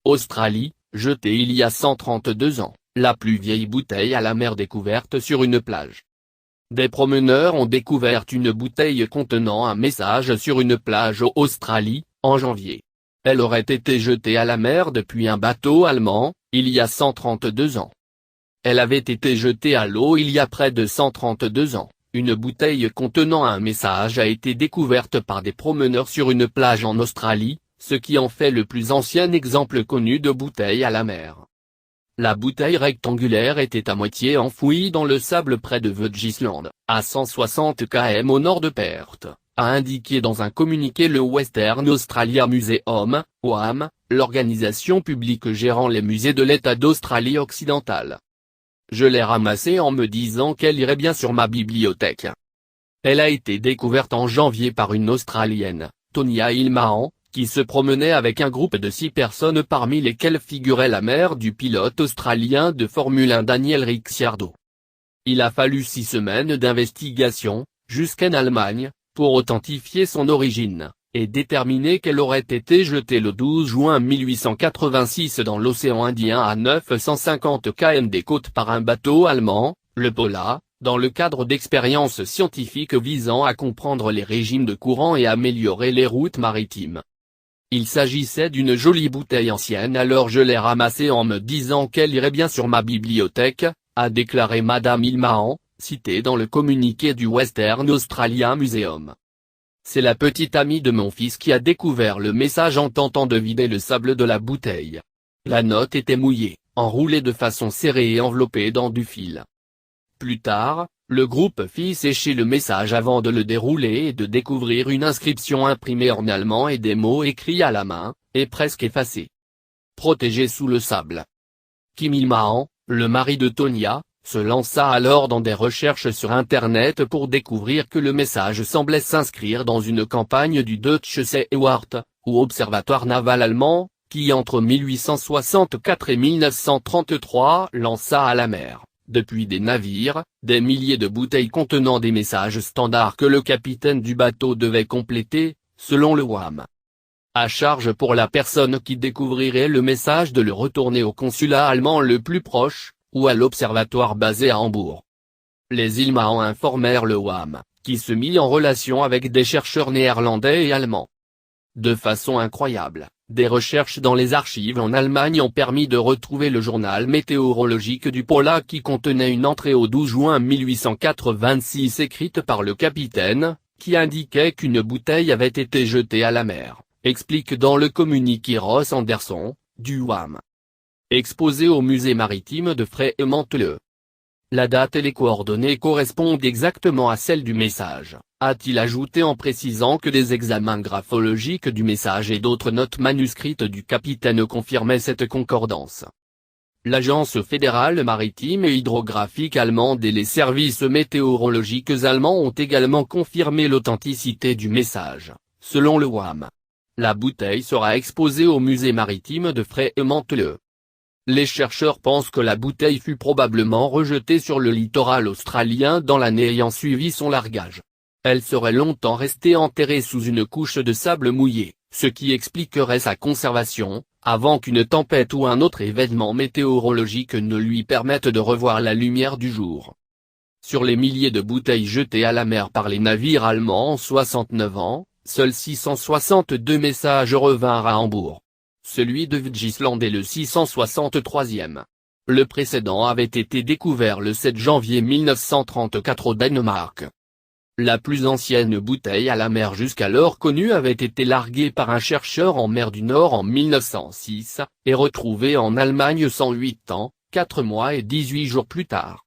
Australie, jetée il y a 132 ans, la plus vieille bouteille à la mer découverte sur une plage. Des promeneurs ont découvert une bouteille contenant un message sur une plage en Australie, en janvier. Elle aurait été jetée à la mer depuis un bateau allemand, il y a 132 ans. Elle avait été jetée à l'eau il y a près de 132 ans. Une bouteille contenant un message a été découverte par des promeneurs sur une plage en Australie, ce qui en fait le plus ancien exemple connu de bouteille à la mer. La bouteille rectangulaire était à moitié enfouie dans le sable près de Voggisland, à 160 km au nord de Perth, a indiqué dans un communiqué le Western Australia Museum, WAM, l'organisation publique gérant les musées de l'État d'Australie occidentale. Je l'ai ramassée en me disant qu'elle irait bien sur ma bibliothèque. Elle a été découverte en janvier par une Australienne, Tonya Ilmahan, qui se promenait avec un groupe de 6 personnes parmi lesquelles figurait la mère du pilote australien de Formule 1 Daniel Ricciardo. Il a fallu 6 semaines d'investigation, jusqu'en Allemagne, pour authentifier son origine, et déterminer qu'elle aurait été jetée le 12 juin 1886 dans l'océan Indien à 950 km des côtes par un bateau allemand, le Pola, dans le cadre d'expériences scientifiques visant à comprendre les régimes de courant et améliorer les routes maritimes. Il s'agissait d'une jolie bouteille ancienne, alors je l'ai ramassée en me disant qu'elle irait bien sur ma bibliothèque, a déclaré Madame Ilmahan, citée dans le communiqué du Western Australia Museum. C'est la petite amie de mon fils qui a découvert le message en tentant de vider le sable de la bouteille. La note était mouillée, enroulée de façon serrée et enveloppée dans du fil. Plus tard, le groupe fit sécher le message avant de le dérouler et de découvrir une inscription imprimée en allemand et des mots écrits à la main, et presque effacés. Protégé sous le sable. Kim Ilmahan, le mari de Tonya, se lança alors dans des recherches sur Internet pour découvrir que le message semblait s'inscrire dans une campagne du Deutsche Seewart, ou observatoire naval allemand, qui entre 1864 et 1933 lança à la mer, depuis des navires, des milliers de bouteilles contenant des messages standards que le capitaine du bateau devait compléter, selon le WAM. À charge pour la personne qui découvrirait le message de le retourner au consulat allemand le plus proche, ou à l'observatoire basé à Hambourg. Les Ilmahan informèrent le WAM, qui se mit en relation avec des chercheurs néerlandais et allemands. De façon incroyable, des recherches dans les archives en Allemagne ont permis de retrouver le journal météorologique du Pola qui contenait une entrée au 12 juin 1886 écrite par le capitaine, qui indiquait qu'une bouteille avait été jetée à la mer, explique dans le communiqué Ross Anderson, du WAM. Exposé au musée maritime de Fremantle. La date et les coordonnées correspondent exactement à celles du message, a-t-il ajouté en précisant que des examens graphologiques du message et d'autres notes manuscrites du capitaine confirmaient cette concordance. L'Agence fédérale maritime et hydrographique allemande et les services météorologiques allemands ont également confirmé l'authenticité du message, selon le WAM. La bouteille sera exposée au musée maritime de Fremantle. Les chercheurs pensent que la bouteille fut probablement rejetée sur le littoral australien dans l'année ayant suivi son largage. Elle serait longtemps restée enterrée sous une couche de sable mouillé, ce qui expliquerait sa conservation, avant qu'une tempête ou un autre événement météorologique ne lui permette de revoir la lumière du jour. Sur les milliers de bouteilles jetées à la mer par les navires allemands en 69 ans, seuls 662 messages revinrent à Hambourg. Celui de Voggisland est le 663e. Le précédent avait été découvert le 7 janvier 1934 au Danemark. La plus ancienne bouteille à la mer jusqu'alors connue avait été larguée par un chercheur en mer du Nord en 1906, et retrouvée en Allemagne 108 ans, 4 mois et 18 jours plus tard.